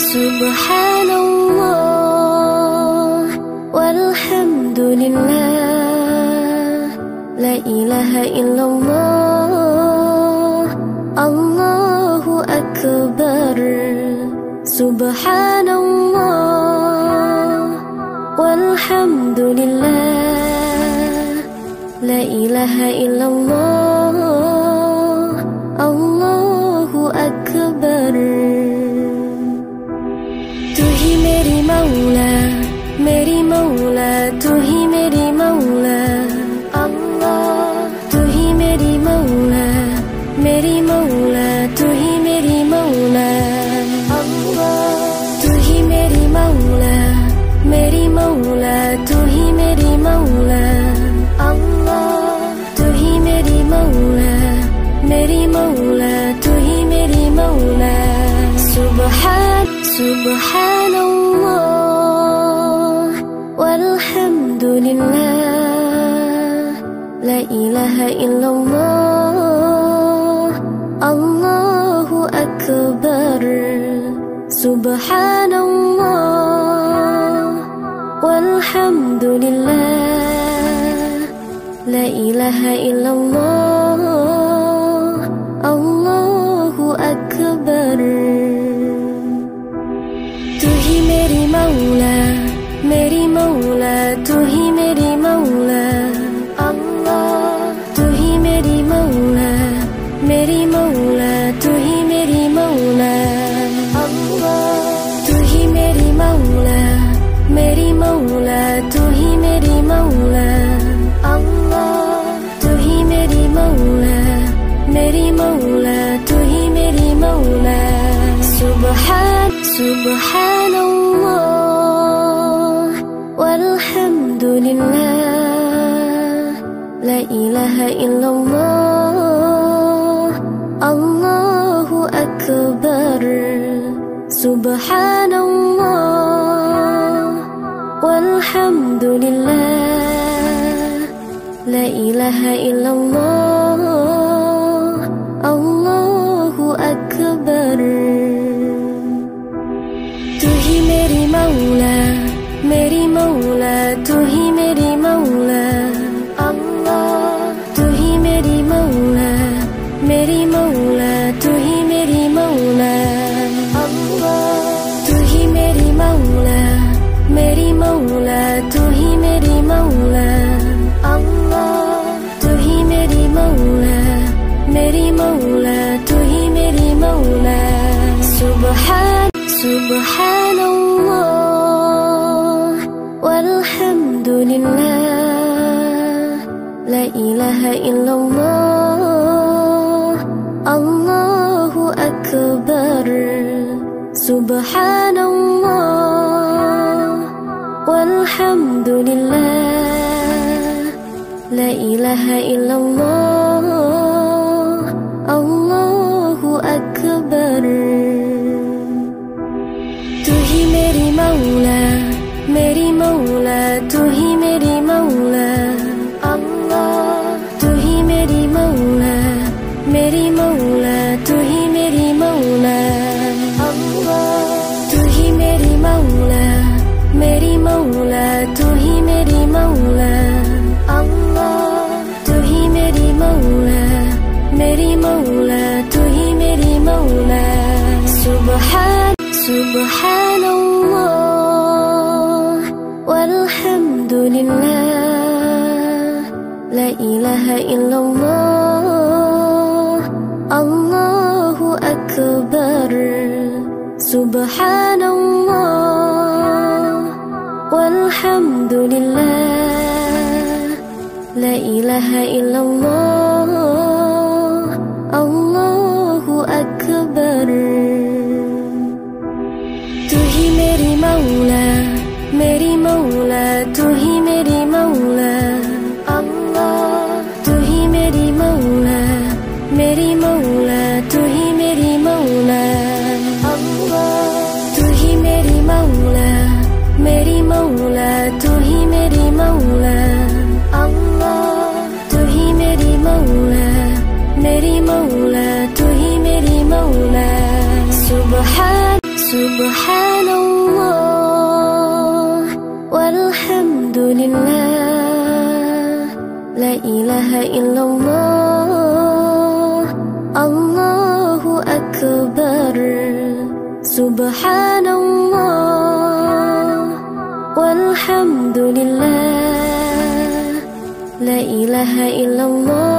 Subhanallah walhamdulillah, la ilaha illallah, Allahu akbar. Subhanallah walhamdulillah, la ilaha illallah, Allahu akbar. तू ही मेरी मौला, मेरी मौला, तू ही मेरी मौला अल्लाह। तू ही मेरी मौला, मेरी मौला, तू ही मेरी मौला अल्लाह। तू ही मेरी मौला, मेरी मौला, तू ही मेरी मौला अल्लाह। तू ही मेरी मौला, मेरी मौला, तू ही मेरी मौला। Subhanallah walhamdulillah, la ilaha illallah, Allahu akbar. Subhanallah walhamdulillah, la ilaha illallah, Allahu akbar. तू ही मेरी मौला, मेरी मौला, तू ही मेरी मौला अल्लाह। तू ही मेरी मौला, मेरी मौला, तू ही मेरी मौला अल्लाह। तू ही मेरी मौला, मेरी मौला, तू ही मेरी मौला अल्लाह। तू ही मेरी मौला, मेरी मौला, तू ही मेरी मौला। Subhanallah walhamdulillah, la ilaha illallah, Allahu akbar. Subhanallah walhamdulillah, la ilaha illallah, Allahu akbar. तू ही मेरी मौला, मेरी मौला, तू ही मेरी मौला अल्लाह। तू ही मेरी मौला, मेरी मौला, तू ही मेरी मौला अल्लाह। तू ही मेरी मौला, मेरी मौला, तू ही मेरी मौला अल्लाह। तू ही मेरी मौला, मेरी मौला, तू ही मेरी मौला। Subhanallah walhamdulillah, la ilaha illallah, Allahu akbar. Subhanallah walhamdulillah, la ilaha illallah, Allahu akbar. तू ही मेरी मौला, मेरी मौला, तू ही मेरी मौला अल्लाह। तू ही मेरी मौला, मेरी मौला, तू ही मेरी मौला अल्लाह। तू ही मेरी मौला, मेरी मौला, तू ही मेरी मौला अल्लाह। तू ही मेरी मौला, मेरी मौला, तू ही मेरी मौला। Subhanallah walhamdulillah, la ilaha illallah, Allahu akbar. Subhanallah walhamdulillah, la ilaha illallah, Allahu akbar. तू ही मेरी मौला, मेरी मौला, तू ही मेरी मौला अल्लाह। तू ही मेरी मौला, मेरी मौला, तू ही मेरी मौला अल्लाह। तू ही मेरी मौला, मेरी मौला, तू ही मेरी मौला अल्लाह। तू ही मेरी मौला, मेरी मौला, तू ही मेरी मौला। Subhanallah walhamdulillah, la ilaha illallah, Allahu akbar. Subhanallah walhamdulillah, la ilaha illallah,